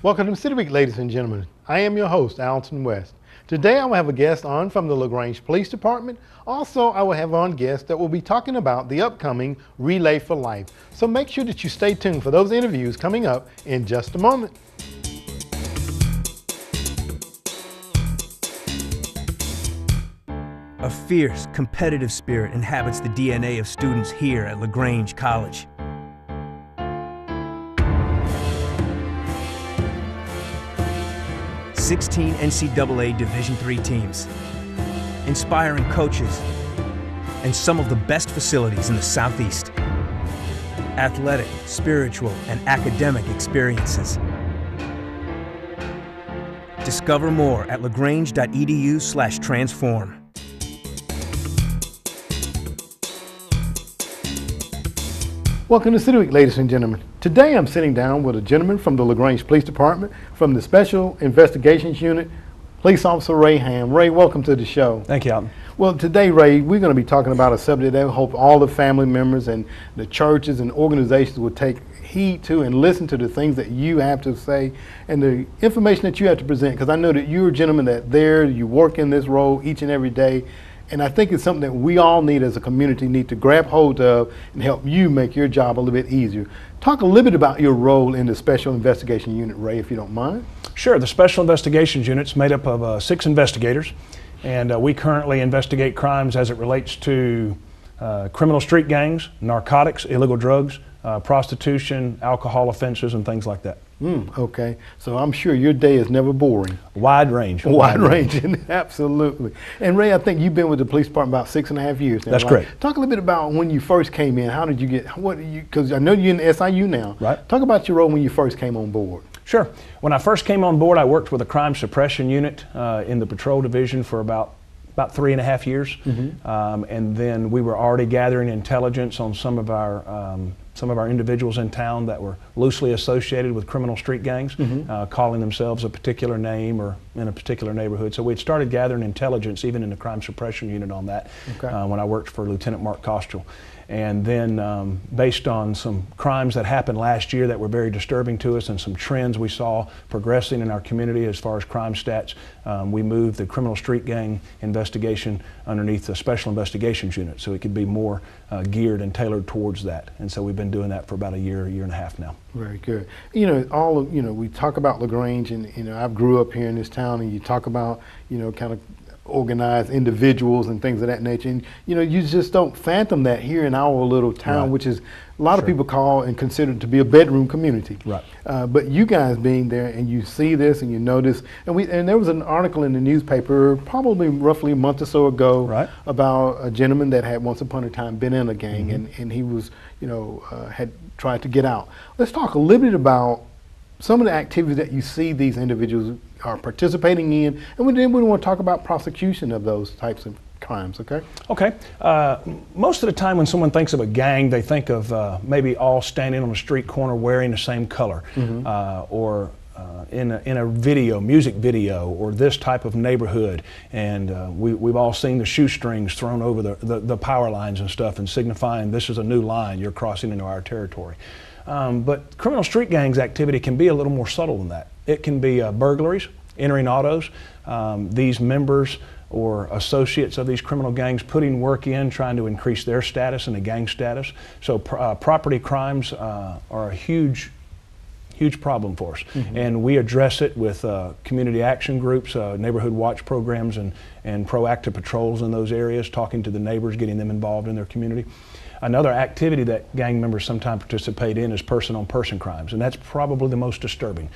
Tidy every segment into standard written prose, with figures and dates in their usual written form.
Welcome to City Week, ladies and gentlemen. I am your host, Alton West. Today I will have a guest on from the LaGrange Police Department. Also, I will have on guests that will be talking about the upcoming Relay for Life. So make sure that you stay tuned for those interviews coming up in just a moment. A fierce, competitive spirit inhabits the DNA of students here at LaGrange College. "16 NCAA Division III teams, inspiring coaches, and some of the best facilities in the Southeast. Athletic, spiritual, and academic experiences. Discover more at lagrange.edu/transform. Welcome to City Week, ladies and gentlemen. Today I'm sitting down with a gentleman from the LaGrange Police Department from the Special Investigations Unit, Police Officer Ray Ham. Ray, welcome to the show. Thank you, Alton. Well, today, Ray, we're going to be talking about a subject that I hope all the family members and the churches and organizations will take heed to and listen to the things that you have to say and the information that you have to present, because I know that you're a gentleman that you work in this role each and every day. And I think it's something that we all need as a community need to grab hold of and help you make your job a little bit easier. Talk a little bit about your role in the Special Investigation Unit, Ray, if you don't mind. Sure. The Special Investigations Unit's made up of 6 investigators, and we currently investigate crimes as it relates to criminal street gangs, narcotics, illegal drugs, prostitution, alcohol offenses, and things like that. Okay, so I'm sure your day is never boring. Wide range. Wide range, absolutely. And Ray, I think you've been with the police department about 6.5 years now. That's right? correct. Talk a little bit about when you first came in. How did you get, because I know you're in SIU now. Right. Talk about your role when you first came on board. Sure. When I first came on board, I worked with a crime suppression unit in the patrol division for about 3.5 years. And then we were already gathering intelligence on some of our individuals in town that were loosely associated with criminal street gangs, calling themselves a particular name or in a particular neighborhood. So we'd started gathering intelligence even in the crime suppression unit on that when I worked for Lieutenant Mark Kostrel. And then based on some crimes that happened last year that were very disturbing to us and some trends we saw progressing in our community as far as crime stats, we moved the criminal street gang investigation underneath the Special Investigations Unit so it could be more geared and tailored towards that. And so we've been doing that for about a year and a half now. Very good. We talk about LaGrange, and I grew up here in this town, and you talk about, kind of organized individuals and things of that nature, and you just don't fathom that here in our little town, which is a lot of people call and consider to be a bedroom community. Right. But you guys being there and you see this and you know this, and there was an article in the newspaper probably roughly a month or so ago about a gentleman that had once upon a time been in a gang, and he was had tried to get out. Let's talk a little bit about some of the activities that you see these individuals are participating in, and then we want to talk about prosecution of those types of crimes, okay? Okay. Most of the time when someone thinks of a gang, they think of maybe all standing on a street corner wearing the same color, or in a music video, or this type of neighborhood, and we've all seen the shoestrings thrown over the power lines and stuff, and signifying this is a new line, you're crossing into our territory. But criminal street gangs activity can be a little more subtle than that. It can be burglaries, entering autos, these members or associates of these criminal gangs putting work in, trying to increase their status and the gang status. So property crimes are a huge problem for us. And we address it with community action groups, neighborhood watch programs, and proactive patrols in those areas, talking to the neighbors, getting them involved in their community. Another activity that gang members sometimes participate in is person-on-person crimes, and that's probably the most disturbing.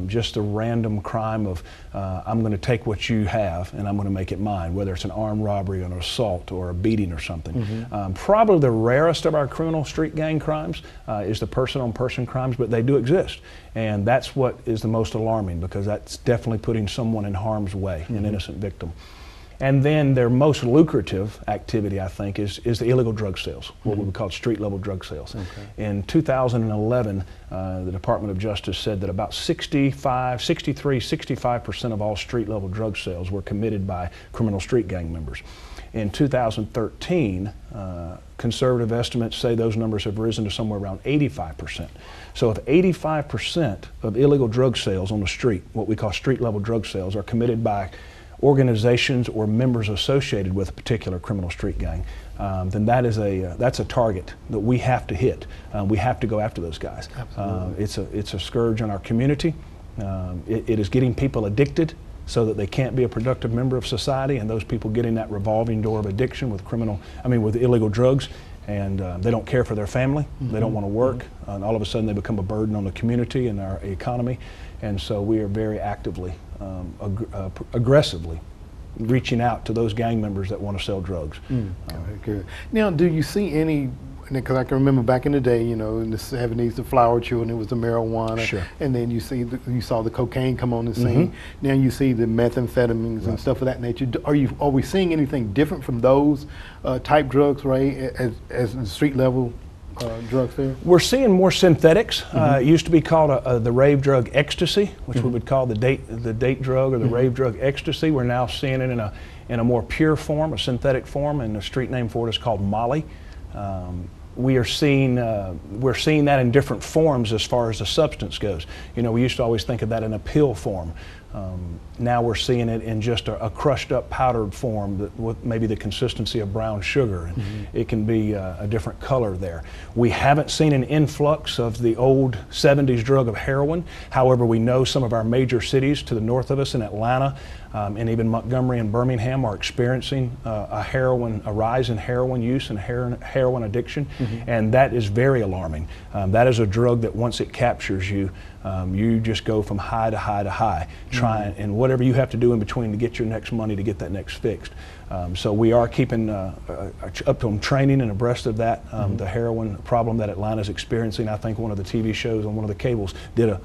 Just the random crime of, I'm going to take what you have and I'm going to make it mine, whether it's an armed robbery or an assault or a beating or something. Probably the rarest of our criminal street gang crimes is the person-on-person crimes, but they do exist. And that's what is the most alarming, because that's definitely putting someone in harm's way, an innocent victim. And then their most lucrative activity, I think, is the illegal drug sales, what we would call street-level drug sales. In 2011, the Department of Justice said that about 65% of all street-level drug sales were committed by criminal street gang members. In 2013, conservative estimates say those numbers have risen to somewhere around 85%. So if 85% of illegal drug sales on the street, what we call street level drug sales, are committed by organizations or members associated with a particular criminal street gang, then that's a target that we have to hit. We have to go after those guys. It's a scourge on our community. It is getting people addicted so that they can't be a productive member of society, and those people get in that revolving door of addiction with with illegal drugs, and they don't care for their family. They don't want to work, and all of a sudden they become a burden on the community and our economy. And so we are very actively, aggressively reaching out to those gang members that want to sell drugs. Good. Now, do you see any, because I can remember back in the day, in the 70s, the flower children, it was the marijuana. Sure. And then you saw the cocaine come on the scene. Now you see the methamphetamines and stuff of that nature. Are we seeing anything different from those type drugs, Ray, as street level drugs there? We're seeing more synthetics. It used to be called the rave drug ecstasy, which we would call the date drug or the rave drug ecstasy. We're now seeing it in a more pure form, a synthetic form, and the street name for it is called Molly. We're seeing that in different forms as far as the substance goes. We used to always think of that in a pill form. Now we're seeing it in just a crushed up powdered form with maybe the consistency of brown sugar, and it can be a different color there. We haven't seen an influx of the old 70s drug of heroin. However, we know some of our major cities to the north of us in Atlanta and even Montgomery and Birmingham are experiencing a rise in heroin use and heroin addiction, and that is very alarming. That is a drug that once it captures you, you just go from high to high to high, trying, and whatever you have to do in between to get your next money to get that next fixed. So we are keeping up on training and abreast of that. The heroin problem that Atlanta is experiencing. I think one of the TV shows on one of the cables did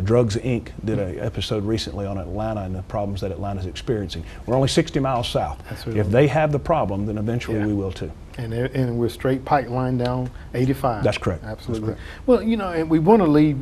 Drugs Inc. did an episode recently on Atlanta and the problems that Atlanta is experiencing. We're only 60 miles south. If they have the problem, then eventually we will too. And we're straight pipeline down 85. That's correct. Absolutely. That's correct. Well, and we want to leave,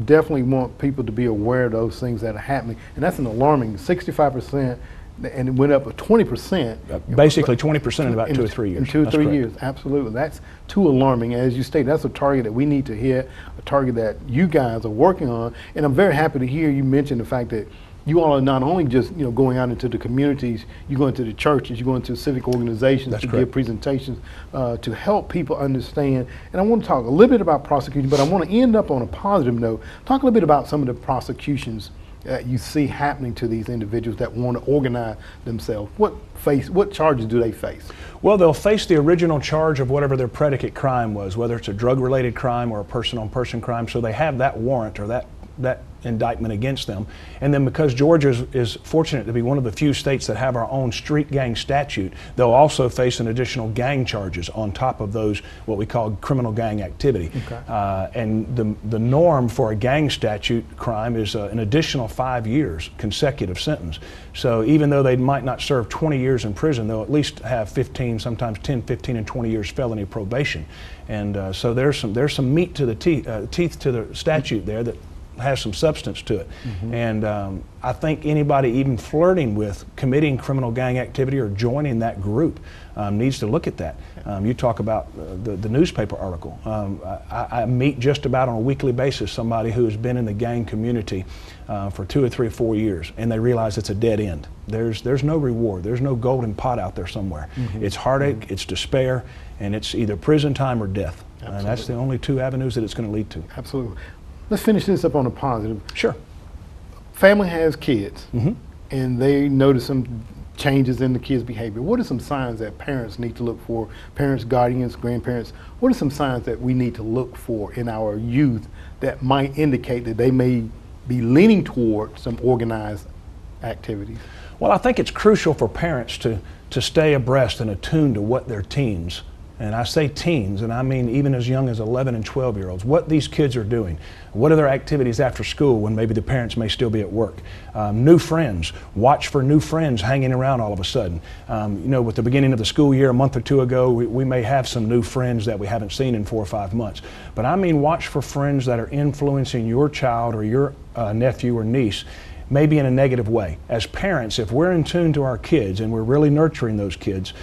definitely want people to be aware of those things that are happening. And that's an alarming 65%, and it went up 20%. Basically 20% in about 2 or 3 years. In 2 or 3 years, absolutely. That's too alarming. As you stated, that's a target that we need to hit, a target that you guys are working on. And I'm very happy to hear you mention the fact that you all are not only just going out into the communities, you go into the churches, you go into civic organizations to give presentations to help people understand. And I want to talk a little bit about prosecution, but I want to end up on a positive note. Talk a little bit about some of the prosecutions that you see happening to these individuals that want to organize themselves. What charges do they face? Well, they'll face the original charge of whatever their predicate crime was, whether it's a drug-related crime or a person-on-person crime. So they have that warrant or that indictment against them. And then because Georgia is fortunate to be one of the few states that have our own street gang statute, they'll also face an additional gang charges on top of those, what we call criminal gang activity. And the norm for a gang statute crime is an additional 5 years consecutive sentence. So even though they might not serve 20 years in prison, they'll at least have 15, sometimes 10, 15, and 20 years felony probation. And so there's some meat to the teeth to the statute there that has some substance to it. And I think anybody even flirting with committing criminal gang activity or joining that group needs to look at that. You talk about the newspaper article. I meet just about on a weekly basis somebody who has been in the gang community for 2 or 3 or 4 years, and they realize it's a dead end. There's no reward. There's no golden pot out there somewhere. It's heartache, it's despair, and it's either prison time or death. And that's the only 2 avenues that it's going to lead to. Absolutely. Let's finish this up on a positive. Sure. Family has kids, and they notice some changes in the kids' behavior. What are some signs that parents need to look for? Parents, guardians, grandparents, what are some signs that we need to look for in our youth that might indicate that they may be leaning toward some organized activities? Well, I think it's crucial for parents to stay abreast and attuned to what their teens, and I say teens, and I mean even as young as 11 and 12-year-olds, what these kids are doing. What are their activities after school when maybe the parents may still be at work? New friends, watch for new friends hanging around all of a sudden. With the beginning of the school year a month or 2 ago, we may have some new friends that we haven't seen in 4 or 5 months. But I mean watch for friends that are influencing your child or your nephew or niece maybe in a negative way. As parents, if we're in tune to our kids and we're really nurturing those kids,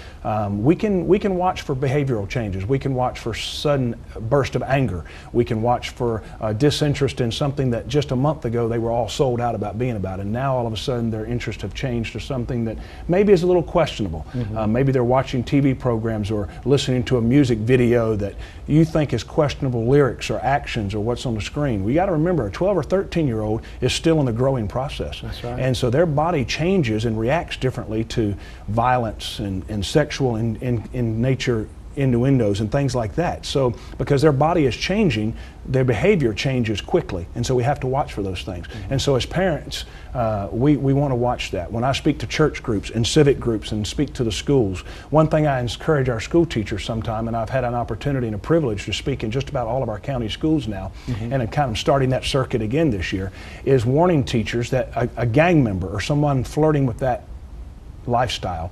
we can watch for behavioral changes. We can watch for sudden burst of anger. We can watch for disinterest in something that just a month ago they were all sold out about being about, and now all of a sudden their interests have changed to something that maybe is a little questionable. Maybe they're watching TV programs or listening to a music video that you think is questionable lyrics or actions or what's on the screen. We got to remember, a 12 or 13-year-old is still in the growing process. That's right. And so their body changes and reacts differently to violence and sexual in nature innuendos and things like that. So because their body is changing, their behavior changes quickly, and so we have to watch for those things. And so as parents, we want to watch that. When I speak to church groups and civic groups and speak to the schools, one thing I encourage our school teachers sometime, and I've had an opportunity and a privilege to speak in just about all of our county schools now, and I'm kind of starting that circuit again this year, is warning teachers that a gang member or someone flirting with that lifestyle,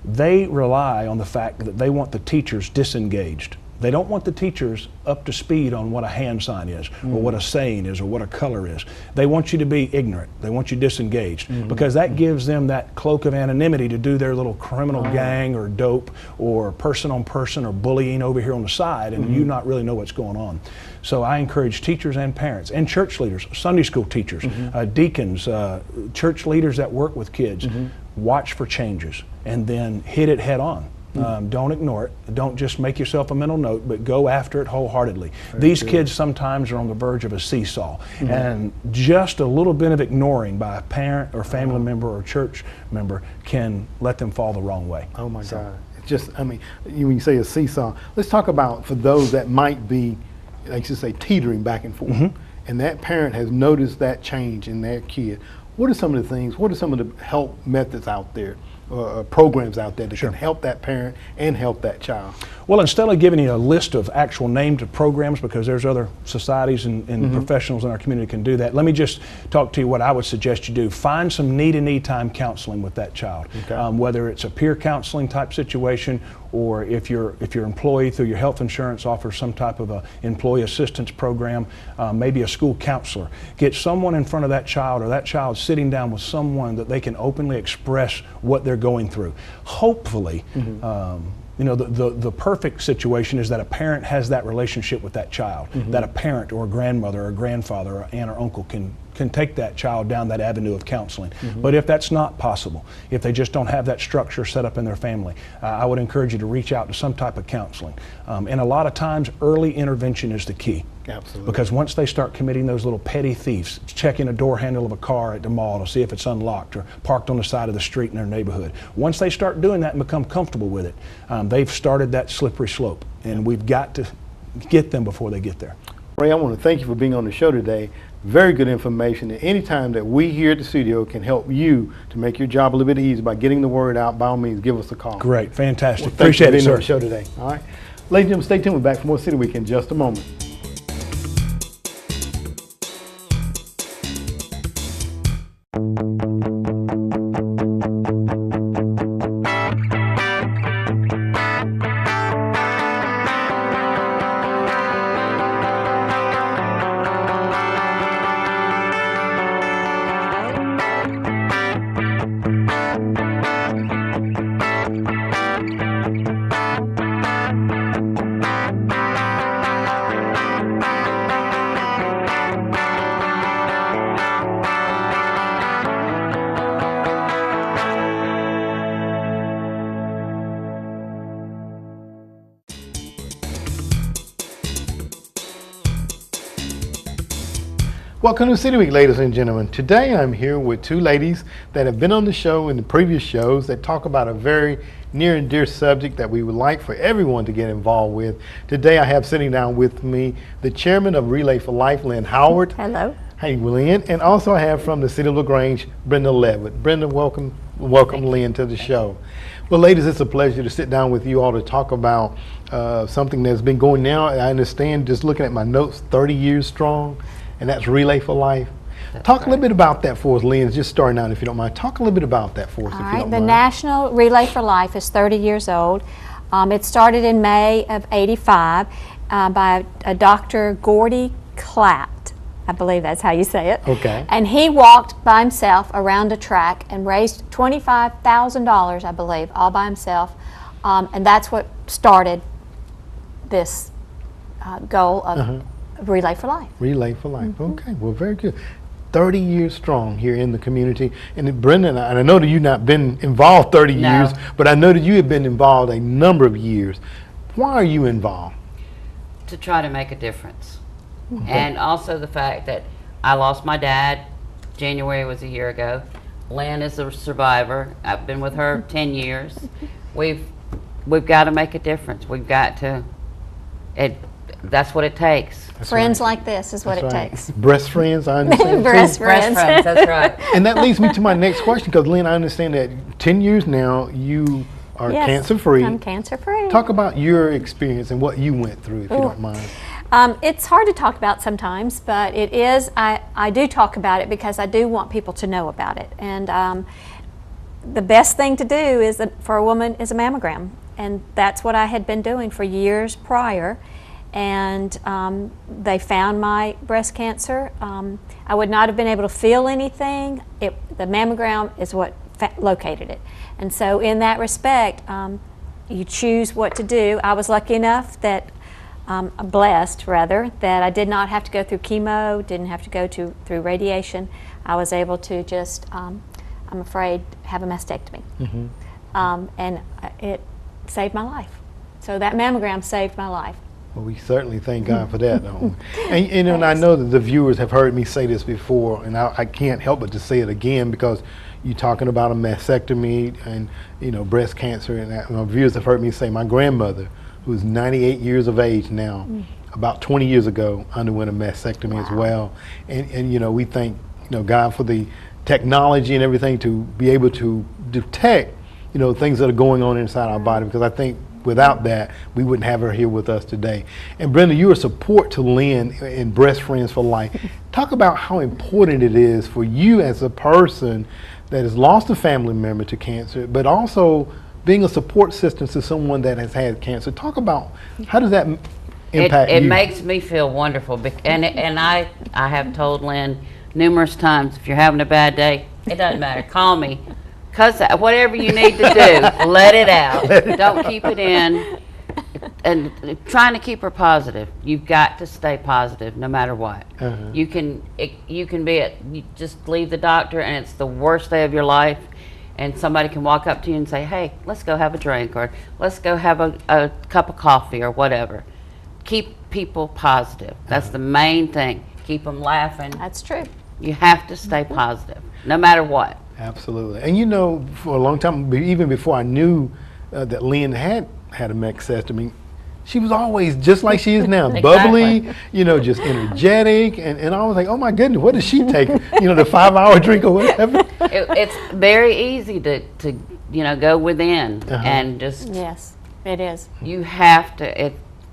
they rely on the fact that they want the teachers disengaged. They don't want the teachers up to speed on what a hand sign is, or what a saying is, or what a color is. They want you to be ignorant. They want you disengaged, because that gives them that cloak of anonymity to do their little criminal gang or dope or person on person or bullying over here on the side, and you not really know what's going on. So I encourage teachers and parents and church leaders, Sunday school teachers, deacons, church leaders that work with kids, watch for changes and then hit it head on. Don't ignore it. Don't just make yourself a mental note, but go after it wholeheartedly. These kids sometimes are on the verge of a seesaw, and just a little bit of ignoring by a parent or family member or church member can let them fall the wrong way. Oh my God. It's just, I mean, when you say a seesaw, let's talk about for those that might be, like you say, teetering back and forth, and that parent has noticed that change in their kid. What are some of the things, what are some of the help methods out there, programs out there that can help that parent and help that child? Well, instead of giving you a list of actual named programs, because there's other societies and professionals in our community can do that, let me just talk to you what I would suggest you do. Find some knee-to-knee time counseling with that child, whether it's a peer counseling type situation, or if your employee through your health insurance offers some type of a employee assistance program, maybe a school counselor. Get someone in front of that child, or that child sitting down with someone that they can openly express what they're going through. Hopefully, you know, the perfect situation is that a parent has that relationship with that child, that a parent or a grandmother or a grandfather or aunt or uncle can take that child down that avenue of counseling. But if that's not possible, if they just don't have that structure set up in their family, I would encourage you to reach out to some type of counseling. And a lot of times, early intervention is the key. Absolutely. Because once they start committing those little petty thieves, checking a door handle of a car at the mall to see if it's unlocked or parked on the side of the street in their neighborhood, once they start doing that and become comfortable with it, they've started that slippery slope, and we've got to get them before they get there. Ray, I want to thank you for being on the show today. Very good information. And anytime that we here at the studio can help you to make your job a little bit easier by getting the word out, by all means, give us a call. Great, fantastic. Well, appreciate it, sir. On the show today. All right, ladies and gentlemen, stay tuned. We're back for more City Week in just a moment. Welcome to City Week, ladies and gentlemen. Today I'm here with two ladies that have been on the show in the previous shows that talk about a very near and dear subject that we would like for everyone to get involved with. Today I have sitting down with me the chairman of Relay for Life, Lynn Howard. Hello. Hey, Lynn. And also I have from the City of LaGrange, Brenda Levitt. Brenda, welcome Lynn to the show. Well, ladies, it's a pleasure to sit down with you all to talk about something that's been going now, I understand, just looking at my notes, 30 years strong. And that's Relay for Life. Talk a little bit about that for us, Lynn, just starting out if you don't mind. Talk a little bit about that for us if you don't mind. The National Relay for Life is 30 years old. It started in May of '85 by a Dr. Gordy Clatt. I believe that's how you say it. Okay. And he walked by himself around a track and raised $25,000, I believe, all by himself. And that's what started this goal of Relay for Life. Relay for Life. Okay, well, very good. 30 years strong here in the community. And Brenda, and I know that you've not been involved 30 years, but I know that you have been involved a number of years. Why are you involved? To try to make a difference. And also the fact that I lost my dad. January was a year ago. Lynn is a survivor. I've been with her 10 years. We've got to make a difference. We've got to, that's what it takes. Friends like this is what it takes. Breast friends, I understand. Breast too. friends. Breast friends, that's right. And that leads me to my next question, because Lynn, I understand that 10 years now, you are Yes, cancer-free. I'm cancer-free. Talk about your experience and what you went through, if you don't mind. It's hard to talk about sometimes, but it is. I do talk about it because I do want people to know about it. And the best thing to do is for a woman is a mammogram, and that's what I had been doing for years prior. And they found my breast cancer. I would not have been able to feel anything. The mammogram is what located it. And so in that respect, you choose what to do. I was lucky enough that blessed rather, that I did not have to go through chemo, didn't have to go through radiation. I was able to just, I'm afraid, have a mastectomy. And it saved my life. So that mammogram saved my life. Well, we certainly thank God for that, don't we? And I know that the viewers have heard me say this before, and I can't help but to say it again, because you're talking about a mastectomy and, breast cancer, and my viewers have heard me say my grandmother, who's 98 years of age now, about 20 years ago, underwent a mastectomy as well. And we thank God for the technology and everything to be able to detect things that are going on inside our body, because I think without that we wouldn't have her here with us today. And Brenda, you're a support to Lynn in Breast Friends for Life. Talk about how important it is for you as a person that has lost a family member to cancer, but also being a support system to someone that has had cancer. Talk about how does that impact you? It makes me feel wonderful, and I have told Lynn numerous times, if you're having a bad day, it doesn't matter, call me, because whatever you need to do, let it out. Don't keep it in. And trying to keep her positive. You've got to stay positive no matter what. You can you just leave the doctor and it's the worst day of your life, and somebody can walk up to you and say, hey, let's go have a drink, or let's go have a cup of coffee, or whatever. Keep people positive. That's the main thing. Keep them laughing. That's true. You have to stay positive no matter what. Absolutely. And for a long time, even before I knew that Lynn had a mastectomy, she was always just like she is now, bubbly, just energetic, and I was like, oh my goodness, what does she take? The 5-hour drink or whatever. It's very easy to go within and just. Yes, it is. You have to.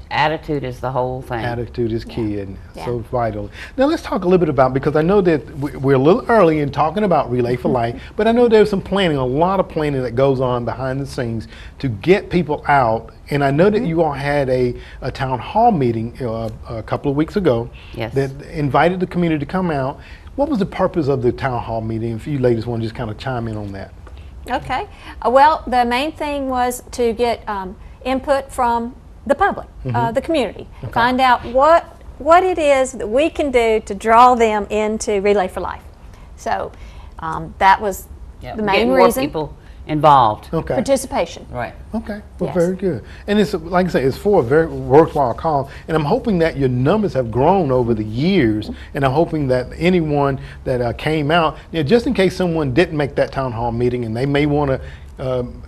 Attitude is the whole thing. Attitude is key and so vital. Now let's talk a little bit about, because I know that we're a little early in talking about Relay for Life, but I know there's some planning, a lot of planning that goes on behind the scenes to get people out. And I know that you all had a town hall meeting a couple of weeks ago that invited the community to come out. What was the purpose of the town hall meeting? If you ladies want to just kind of chime in on that. Okay. Well, the main thing was to get input from the public, the community. Okay. Find out what it is that we can do to draw them into Relay for Life. So that was the main reason. More people involved. Okay. Participation. Right. Okay. Well, very good. And it's, like I say, it's for a very worthwhile cause. And I'm hoping that your numbers have grown over the years. And I'm hoping that anyone that came out, just in case someone didn't make that town hall meeting and they may want to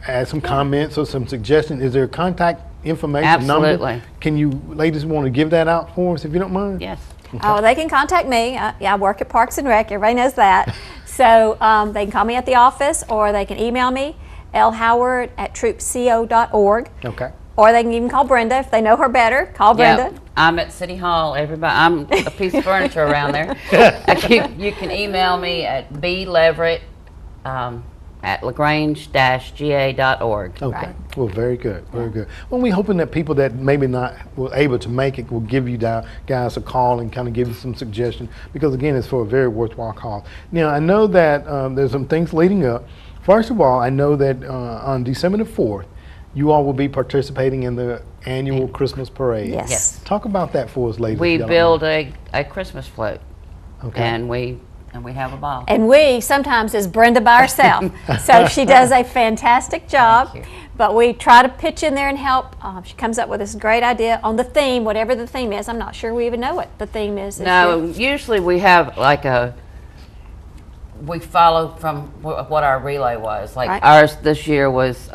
add some comments or some suggestions, is there a contact information number? Absolutely. Can you ladies want to give that out for us, if you don't mind? Yes. Okay. Oh, they can contact me. I work at Parks and Rec. Everybody knows that. So they can call me at the office, or they can email me, lhoward@troopco.org. Okay. Or they can even call Brenda if they know her better. Call Brenda. I'm at City Hall. Everybody, I'm a piece of furniture around there. You can email me at bleverett. at lagrange-ga.org. Okay. Right. Well, very good. Very good. Well, we're hoping that people that maybe not were able to make it will give you guys a call and kind of give you some suggestions, because again, it's for a very worthwhile cause. Now, I know that there's some things leading up. First of all, I know that on December the 4th, you all will be participating in the annual Christmas parade. Yes. Yes. Talk about that for us, ladies. We if y'all build don't a Christmas float, mind. Okay. and we have a ball. And we sometimes is Brenda by herself. So she does a fantastic job. Thank you. But we try to pitch in there and help. She comes up with this great idea on the theme, whatever the theme is. I'm not sure we even know what the theme is this No, year. usually we have like we follow from what our relay was. Like Right. ours this year was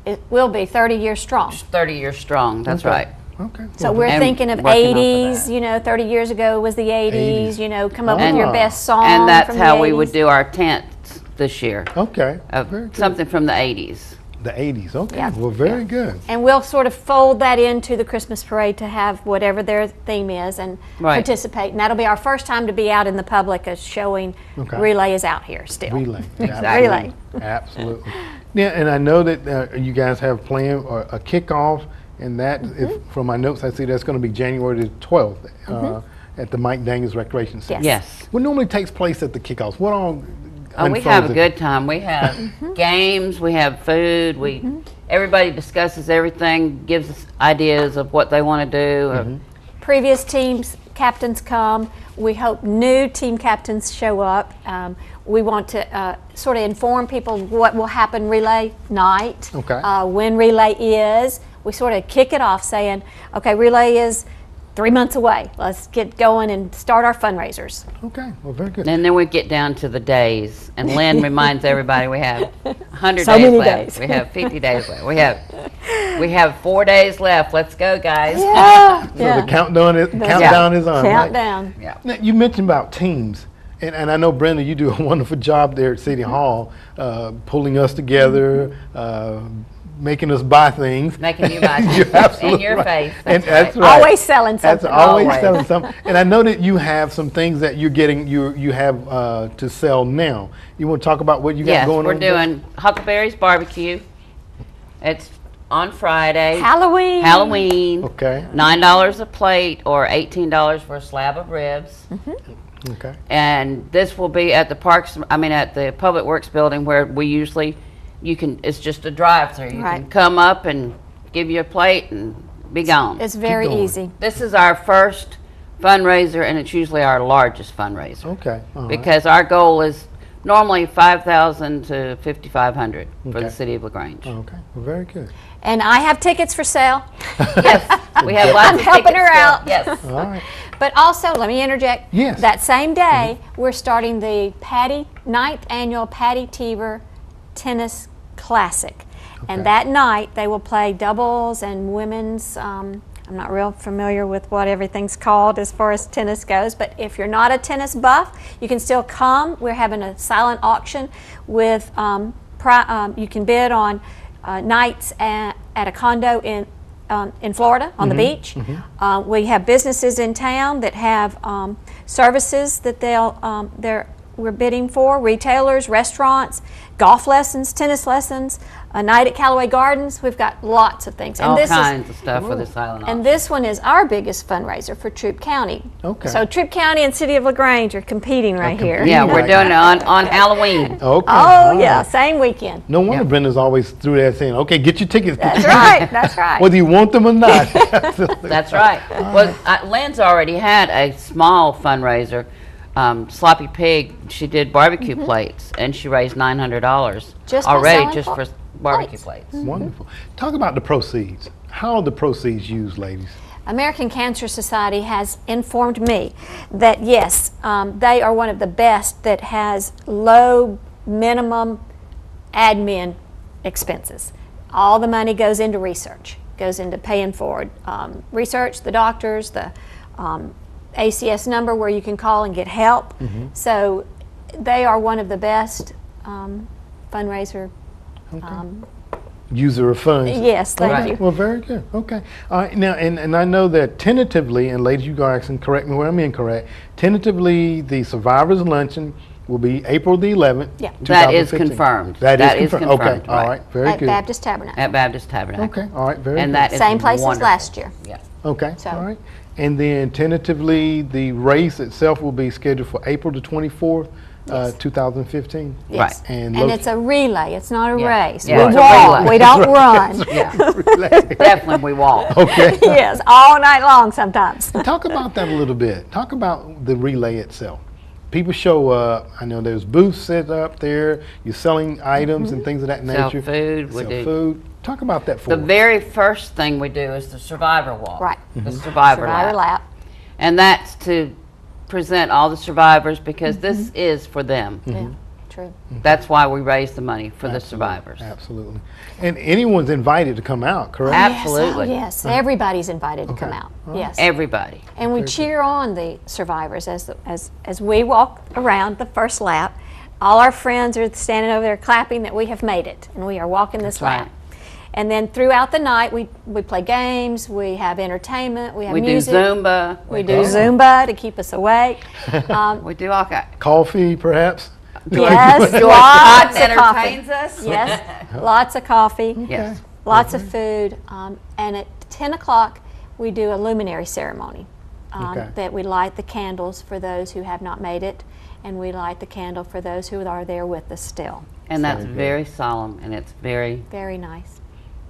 It will be 30 years strong. 30 years strong. That's Okay. right. Okay. So we're And thinking of working off of 80s, that. you know, 30 years ago was the 80s, 80s. you know, come up with And- your best song And that's from how the we would 80s. do our tents this year. Okay. Of Very good. something from the 80s. The 80s. Okay. Yeah. Well, very good. And we'll sort of fold that into the Christmas parade to have whatever their theme is and Right. participate. And that'll be our first time to be out in the public as showing Okay. Relay is out here still. Relay. Exactly. Relay. Absolutely. Yeah, and I know that you guys have planned a kickoff, and that, if from my notes I see that's going to be January the 12th at the Mike Daniels Recreation Center. Yes. Yes. What normally takes place at the kickoffs? What all? Oh, we have a unfolds good time. We have games, we have food, everybody discusses everything, gives us ideas of what they want to do. Previous teams, captains come. We hope new team captains show up. We want to sort of inform people what will happen relay night, Okay. when relay is. We sort of kick it off saying, okay, relay is 3 months away. Let's get going and start our fundraisers. Okay. Well, very good. And then we get down to the days, and Lynn reminds everybody we have 100 So days many left. days. We have 50 days left. We have 4 days left. Let's go, guys. Yeah. So the countdown is on. right? Countdown. Yeah. Now, you mentioned about teams, and I know, Brenda, you do a wonderful job there at City Hall, pulling us together, making us buy things. Making you buy You're things. absolutely In your right. face. And That's that's right. Always selling That's something. always Always. selling something. And I know that you have some things that you're getting, you have to sell now. You want to talk about what you got Yes, going we're on? there? doing Huckleberry's Barbecue. It's on Friday. Halloween. Halloween. Okay. $9 a plate or $18 for a slab of ribs. Okay. And this will be at the at the Public Works building, where we usually, it's just a drive-through. You Right. can come up and give you a plate and be gone. It's very going. easy. This is our first fundraiser, and it's usually our largest fundraiser. Okay. All right. Because our goal is normally $5,000 to $5,500 for Okay. the City of LaGrange. Okay. Well, very good. And I have tickets for sale. Yes, we have lots I'm of helping tickets her still. out. Yes. All right. But also, let me interject. Yes. That same day, we're starting the 9th annual Patty Teever Tennis Classic. Okay. And that night, they will play doubles and women's. I'm not real familiar with what everything's called as far as tennis goes, but if you're not a tennis buff, you can still come. We're having a silent auction with, you can bid on nights at a condo in Florida on the beach. We have businesses in town that have services that we're bidding for, retailers, restaurants, golf lessons, tennis lessons, a night at Callaway Gardens. We've got lots of things. All kinds of stuff for the silent auction. And this one is our biggest fundraiser for Troup County. Okay. So Troup County and City of LaGrange are competing right here. competing. Yeah, we're Right. doing it on Halloween. Okay. Oh, all yeah, right. same weekend. No wonder Yep. Brenda's always through there saying, okay, get your tickets. That's right, that's right. Whether you want them or not. Absolutely. That's right. Well, Lynn's already had a small fundraiser. Sloppy Pig, she did barbecue plates, and she raised $900 Just by already selling just for barbecue plates. Wonderful. Talk about the proceeds. How are the proceeds used, ladies? American Cancer Society has informed me that yes, they are one of the best that has low minimum admin expenses. All the money goes into research, goes into paying for research, the doctors, the ACS number where you can call and get help. So they are one of the best fundraiser. User of funds. Yes, thank Right. you. Well, very good. Okay. All right. Now, and I know that tentatively, and ladies, you guys can correct me where I'm incorrect, tentatively the Survivors Luncheon will be April the 11th. Yeah. That is 2015. confirmed. That is confirmed. Okay, confirmed, all right. right, very At good. Baptist Tabernacle. At Baptist Tabernacle. Okay, all right, very And good. that is Same place as wonderful. last year. Yeah. Okay, So- all right. And then tentatively, the race itself will be scheduled for April the 24th, 2015. Yes. Right. And And it's a relay, it's not a Yeah. race. Yeah, We it's a walk, relay. we don't run. Yeah. Definitely we walk. Okay. Yes, all night long sometimes. Talk about that a little bit. Talk about the relay itself. People show up. I know there's booths set up there. You're selling items and things of that Sell nature. food, we Sell do. food. Talk about that for The us. very first thing we do is the survivor walk. Right. The survivor Survivor lap. lap. And that's to present all the survivors because this is for them. Yeah, true. That's why we raise the money for the survivors. Absolutely. And anyone's invited to come out, correct? Absolutely. Yes, everybody's invited to come Okay. out. All right. Yes. Everybody. And we cheer on the survivors as we walk around the first lap. All our friends are standing over there clapping that we have made it and we are walking this That's right. lap. And then throughout the night, we play games, we have entertainment, we have We do music. Zumba. We do Zumba to keep us awake. We do all kinds. Coffee, perhaps? Yes, George lots Cotton of coffee. entertains us. Yes, lots of coffee. Yes. Lots of food, and at 10 o'clock we do a luminary ceremony Okay. that we light the candles for those who have not made it, and we light the candle for those who are there with us still. And that's very solemn and it's very, Very nice.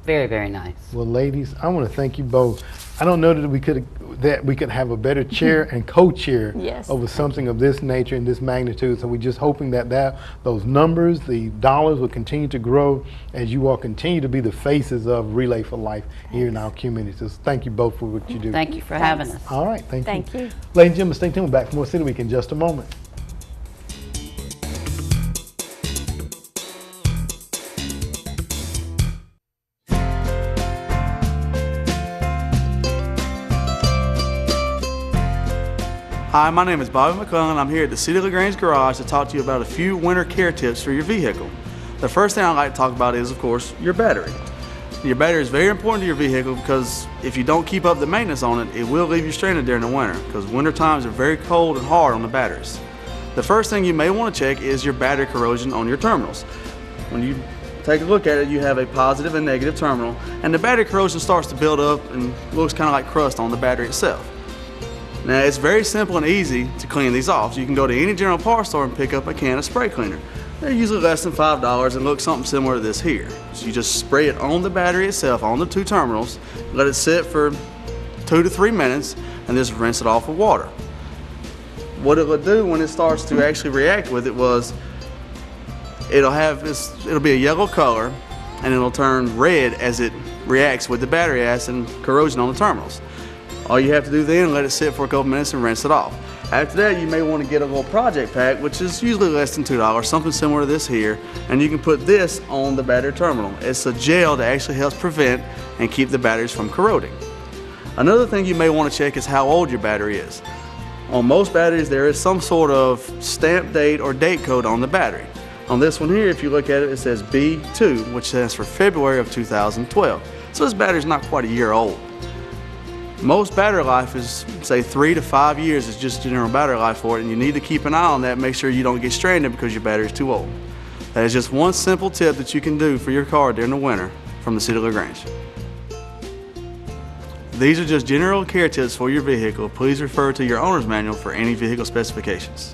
very, very nice. Well, ladies, I want to thank you both. I don't know that we could have a better chair and co-chair Yes. over something of this nature and this magnitude. So we're just hoping that those numbers, the dollars, will continue to grow as you all continue to be the faces of Relay for Life here in our community. So thank you both for what you do. Thank you for having us. All right, thank you. Thank you. Ladies and gentlemen, stay tuned. We're back for more City Week in just a moment. Hi, my name is Bobby McClellan. I'm here at the City of LaGrange Garage to talk to you about a few winter care tips for your vehicle. The first thing I'd like to talk about is, of course, your battery. Your battery is very important to your vehicle because if you don't keep up the maintenance on it, it will leave you stranded during the winter because winter times are very cold and hard on the batteries. The first thing you may want to check is your battery corrosion on your terminals. When you take a look at it, you have a positive and negative terminal, and the battery corrosion starts to build up and looks kind of like crust on the battery itself. Now, it's very simple and easy to clean these off. You can go to any general parts store and pick up a can of spray cleaner. They're usually less than $5 and look something similar to this here. So you just spray it on the battery itself, on the two terminals, let it sit for 2 to 3 minutes, and just rinse it off with water. What it will do when it starts to actually react with it was, it'll be a yellow color, and it'll turn red as it reacts with the battery acid and corrosion on the terminals. All you have to do then is let it sit for a couple minutes and rinse it off. After that, you may want to get a little project pack, which is usually less than $2, something similar to this here, and you can put this on the battery terminal. It's a gel that actually helps prevent and keep the batteries from corroding. Another thing you may want to check is how old your battery is. On most batteries, there is some sort of stamp date or date code on the battery. On this one here, if you look at it, it says B2, which stands for February of 2012. So this battery is not quite a year old. Most battery life is, say, 3 to 5 years is just general battery life for it, and you need to keep an eye on that, make sure you don't get stranded because your battery is too old. That is just one simple tip that you can do for your car during the winter from the City of LaGrange. These are just general care tips for your vehicle. Please refer to your owner's manual for any vehicle specifications.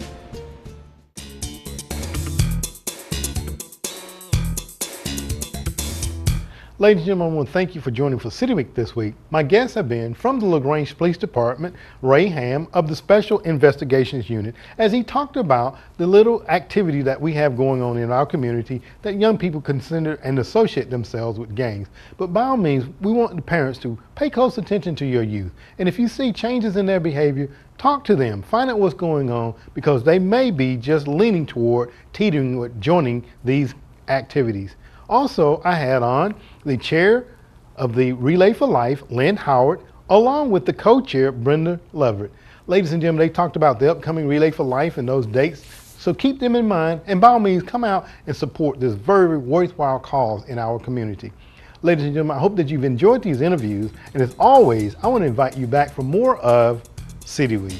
Ladies and gentlemen, I want to thank you for joining for City Week this week. My guests have been from the LaGrange Police Department, Ray Ham of the Special Investigations Unit, as he talked about the little activity that we have going on in our community that young people consider and associate themselves with gangs. But by all means, we want the parents to pay close attention to your youth. And if you see changes in their behavior, talk to them, find out what's going on, because they may be just leaning toward teetering with joining these activities. Also, I had on the chair of the Relay for Life, Lynn Howard, along with the co-chair, Brenda Leverett. Ladies and gentlemen, they talked about the upcoming Relay for Life and those dates, so keep them in mind, and by all means, come out and support this very worthwhile cause in our community. Ladies and gentlemen, I hope that you've enjoyed these interviews, and as always, I want to invite you back for more of City Week.